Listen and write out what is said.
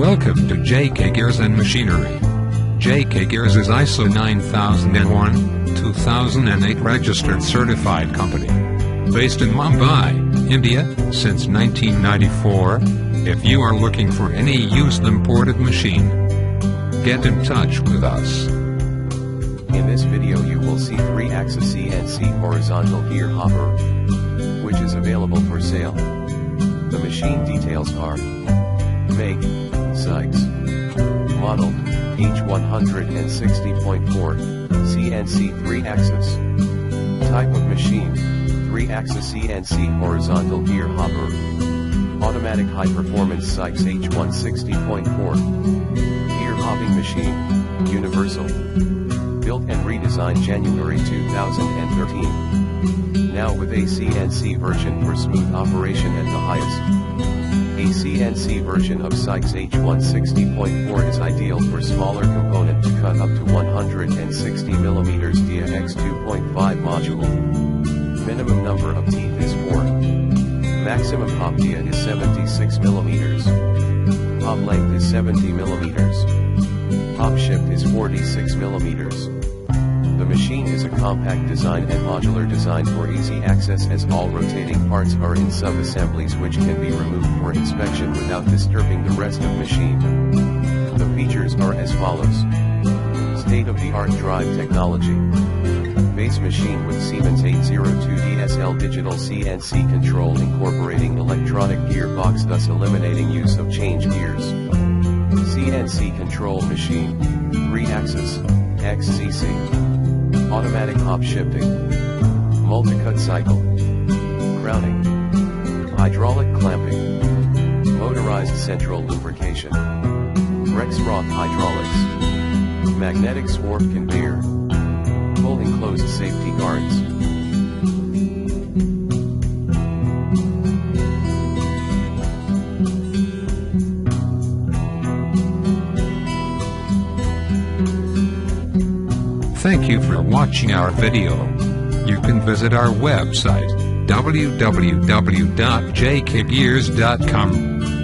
Welcome to JK Gears and Machinery. JK Gears is ISO 9001-2008 registered certified company. Based in Mumbai, India, since 1994. If you are looking for any used imported machine, get in touch with us. In this video you will see 3-axis CNC horizontal gear hopper, which is available for sale. The machine details are: make, SYKES, model, H160.4, CNC 3-axis. Type of machine, 3-axis CNC horizontal gear hopper. Automatic high-performance SYKES H160.4. Gear hopping machine, universal. Built and redesigned January 2013. Now with a CNC version for smooth operation at the highest. A CNC version of SYKES H160.4 is ideal for smaller component to cut up to 160 mm dia x 2.5 module. Minimum number of teeth is 4. Maximum hop dia is 76 mm. Hop length is 70 mm. Hop shift is 46 mm. The machine is a compact design and modular design for easy access, as all rotating parts are in sub-assemblies which can be removed for inspection without disturbing the rest of machine. The features are as follows: state-of-the-art drive technology. Base machine with Siemens 802 DSL digital CNC control incorporating electronic gearbox, thus eliminating use of change gears. CNC control machine, 3-axis, XCC. Automatic hop shifting, multi-cut cycle, crowning, hydraulic clamping, motorized central lubrication, Rexroth hydraulics, magnetic swarf conveyor, full enclosed safety guards. Thank you for watching our video. You can visit our website, www.jkgears.com.